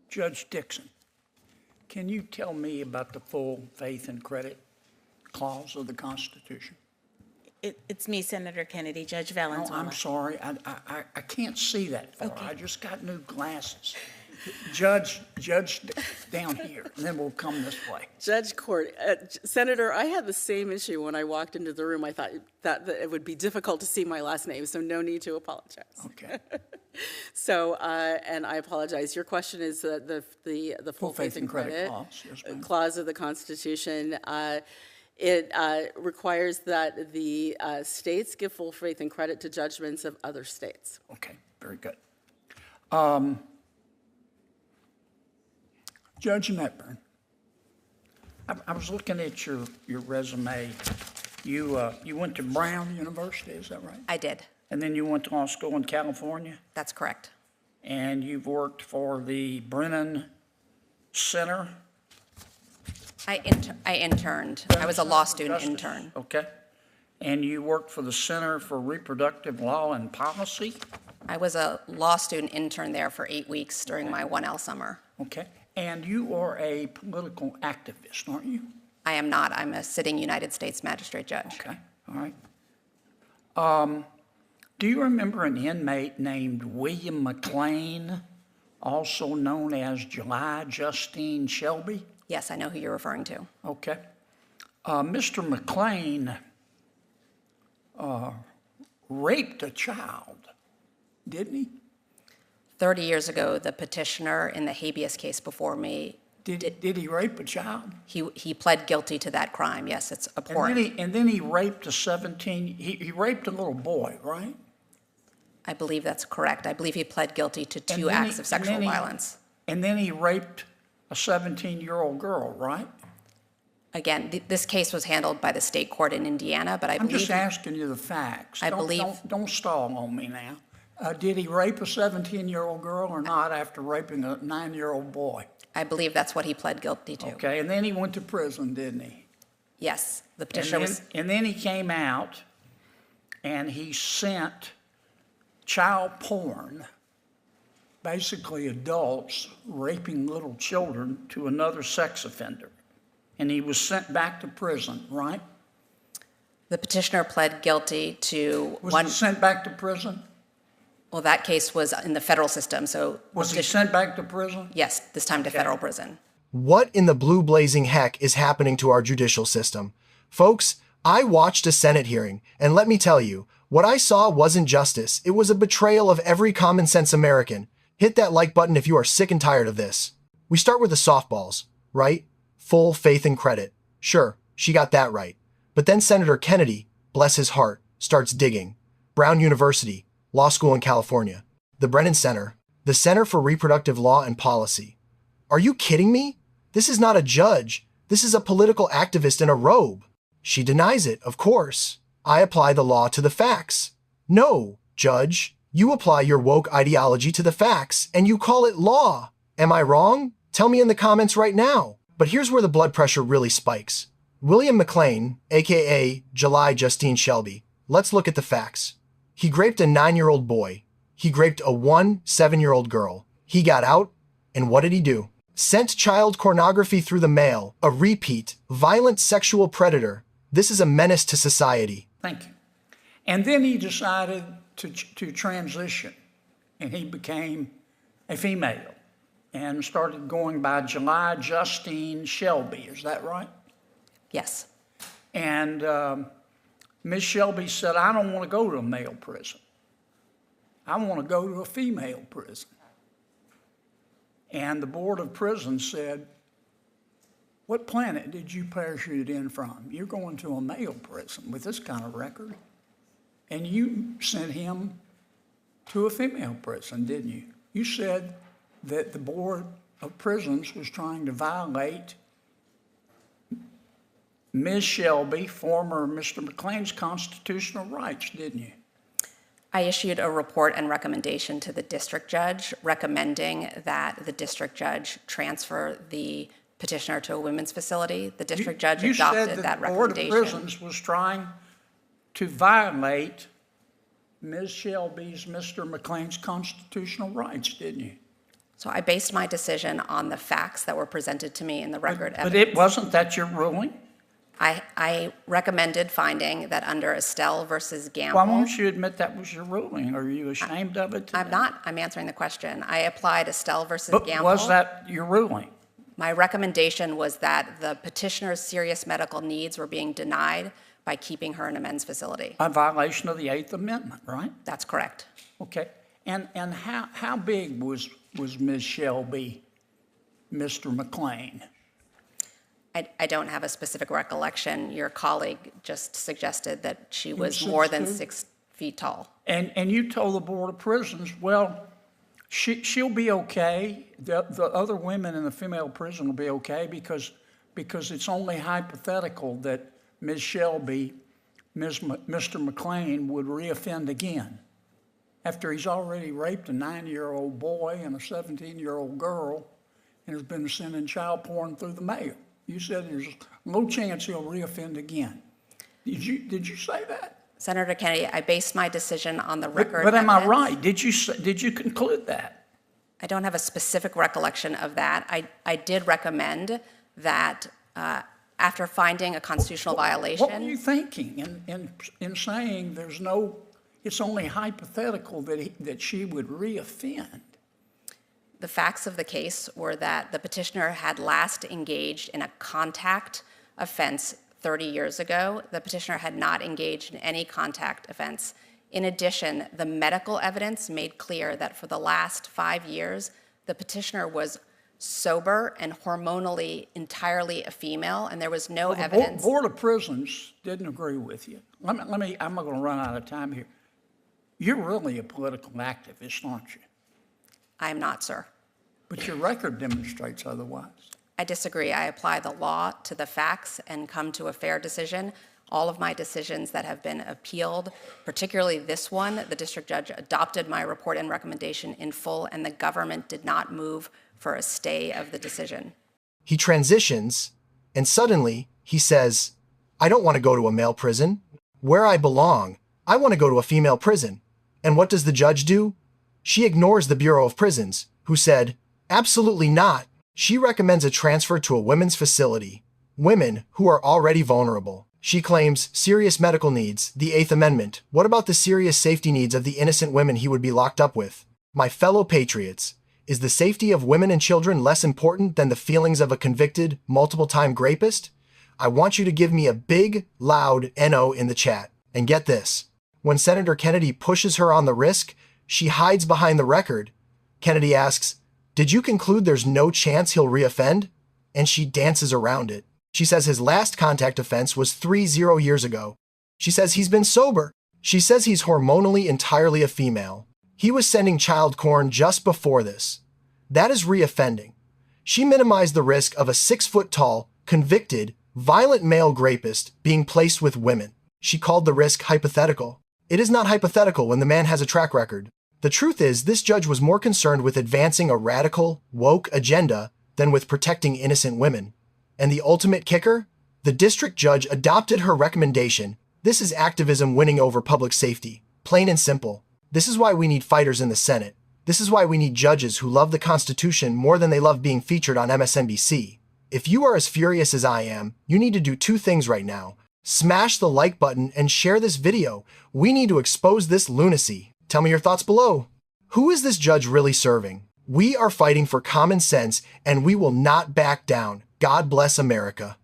Judge Dixon, can you tell me about the full faith and credit clause of the Constitution? It's me, Senator Kennedy, Judge No, Valenzuela. I'm sorry, I can't see that far. Okay. I just got new glasses. Judge down here, and then we'll come this way. Judge Court, Senator, I had the same issue when I walked into the room. I thought that it would be difficult to see my last name, so no need to apologize. Okay. So, and I apologize. Your question is the full faith and credit clause, yes, ma'am. clause of the Constitution. It requires that the states give full faith and credit to judgments of other states. Okay, very good. Judge Metburn, I was looking at your resume. You went to Brown University, is that right? I did. And then you went to law school in California? That's correct. And you've worked for the Brennan Center? I interned. I was a law student Justice? intern. Okay. And you worked for the Center for Reproductive Law and Policy? I was a law student intern there for 8 weeks during my 1L summer. Okay. And you are a political activist, aren't you? I am not. I'm a sitting United States magistrate judge. Okay, all right. Do you remember an inmate named William McLean, also known as Justine Shelby? Yes, I know who you're referring to. Okay. Mr. McLean raped a child, didn't he? 30 years ago, the petitioner in the habeas case before me, Did he rape a child? he pled guilty to that crime. Yes, it's abhorrent. And then he raped he raped a little boy, right? I believe that's correct. I believe he pled guilty to two acts of sexual violence. And then he raped a 17-year-old girl, right? Again, this case was handled by the state court in Indiana, but I I'm believe... just asking you the facts. I believe... Don't stall on me now. Did he rape a 17-year-old girl or not after raping a 9-year-old boy? I believe that's what he pled guilty to. Okay, and then he went to prison, didn't he? Yes, the petitioner was... And then he came out and he sent child porn, basically adults raping little children, to another sex offender. And he was sent back to prison, right? The petitioner pled guilty to Was he sent back to prison? Well, that case was in the federal system, so... Was he sent back to prison? Yes, this time to federal prison. What in the blue blazing heck is happening to our judicial system? Folks, I watched a Senate hearing, and let me tell you, what I saw wasn't justice. It was a betrayal of every common sense American. Hit that like button if you are sick and tired of this. We start with the softballs, right? Full faith and credit. Sure, she got that right. But then Senator Kennedy, bless his heart, starts digging. Brown University, law school in California. The Brennan Center, the Center for Reproductive Law and Policy. Are you kidding me? This is not a judge. This is a political activist in a robe. She denies it, of course. I apply the law to the facts. No, Judge, you apply your woke ideology to the facts, and you call it law. Am I wrong? Tell me in the comments right now. But here's where the blood pressure really spikes. William McLean, aka July Justine Shelby. Let's look at the facts. He raped a 9-year-old boy. He raped a 7-year-old girl. He got out, and what did he do? Sent child pornography through the mail, a repeat, violent sexual predator. This is a menace to society. Thank you. And then he decided to transition, and he became a female and started going by July Justine Shelby. Is that right? Yes. And Ms. Shelby said, I don't want to go to a male prison. I want to go to a female prison. And the Board of Prisons said, what planet did you parachute in from? You're going to a male prison with this kind of record. And you sent him to a female prison, didn't you? You said that the Board of Prisons was trying to violate Ms. Shelby, former Mr. McLean's constitutional rights, didn't you? I issued a report and recommendation to the district judge recommending that the district judge transfer the petitioner to a women's facility. The district judge adopted that recommendation. The Board of Prisons was trying to violate Ms. Shelby's, Mr. McLean's constitutional rights, didn't you? So I based my decision on the facts that were presented to me in the record But evidence. it wasn't that your ruling? I recommended finding that under Estelle versus Why Gamble. won't you admit that was your ruling? Are you ashamed of it today? I'm not. I'm answering the question. I applied Estelle versus But Gamble. was that your ruling? My recommendation was that the petitioner's serious medical needs were being denied by keeping her in a men's facility. A violation of the Eighth Amendment, right? That's correct. Okay. And how big was Ms. Shelby, Mr. McLean? I don't have a specific recollection. Your colleague just suggested that she was was more than 6'2"? 6 feet tall. And you told the Board of Prisons, well, she'll be okay. The other women in the female prison will be okay because it's only hypothetical that Ms. Shelby, Mr. McLean would reoffend again after he's already raped a 9-year-old boy and a 17-year-old girl and has been sending child porn through the mail. You said there's no chance he'll reoffend again. Did you say that? Senator Kennedy, I based my decision on the record. But am I evidence. right? Did you conclude that? I don't have a specific recollection of that. I did recommend that after finding a constitutional violation. What were you thinking in saying it's only hypothetical that she would reoffend? The facts of the case were that the petitioner had last engaged in a contact offense 30 years ago. The petitioner had not engaged in any contact offense. In addition, the medical evidence made clear that for the last 5 years, the petitioner was sober and hormonally entirely a female, and there was no evidence. The Board of Prisons didn't agree with you. I'm not going to run out of time here. You're really a political activist, aren't you? I am not, sir. But your record demonstrates otherwise. I disagree. I apply the law to the facts and come to a fair decision. All of my decisions that have been appealed, particularly this one, the district judge adopted my report and recommendation in full, and the government did not move for a stay of the decision. He transitions, and suddenly he says, I don't want to go to a male prison. Where I belong, I want to go to a female prison. And what does the judge do? She ignores the Bureau of Prisons, who said, absolutely not. She recommends a transfer to a women's facility. Women who are already vulnerable. She claims serious medical needs, the Eighth Amendment. What about the serious safety needs of the innocent women he would be locked up with? My fellow patriots, is the safety of women and children less important than the feelings of a convicted, multiple-time rapist? I want you to give me a big, loud NO in the chat. And get this. When Senator Kennedy pushes her on the risk, she hides behind the record. Kennedy asks, did you conclude there's no chance he'll reoffend? And she dances around it. She says his last contact offense was 30 years ago. She says he's been sober. She says he's hormonally entirely a female. He was sending child porn just before this. That is reoffending. She minimized the risk of a 6-foot-tall, convicted, violent male rapist being placed with women. She called the risk hypothetical. It is not hypothetical when the man has a track record. The truth is, this judge was more concerned with advancing a radical, woke agenda than with protecting innocent women. And the ultimate kicker? The district judge adopted her recommendation. This is activism winning over public safety. Plain and simple. This is why we need fighters in the Senate. This is why we need judges who love the Constitution more than they love being featured on MSNBC. If you are as furious as I am, you need to do 2 things right now. Smash the like button and share this video. We need to expose this lunacy. Tell me your thoughts below. Who is this judge really serving? We are fighting for common sense, and we will not back down. God bless America.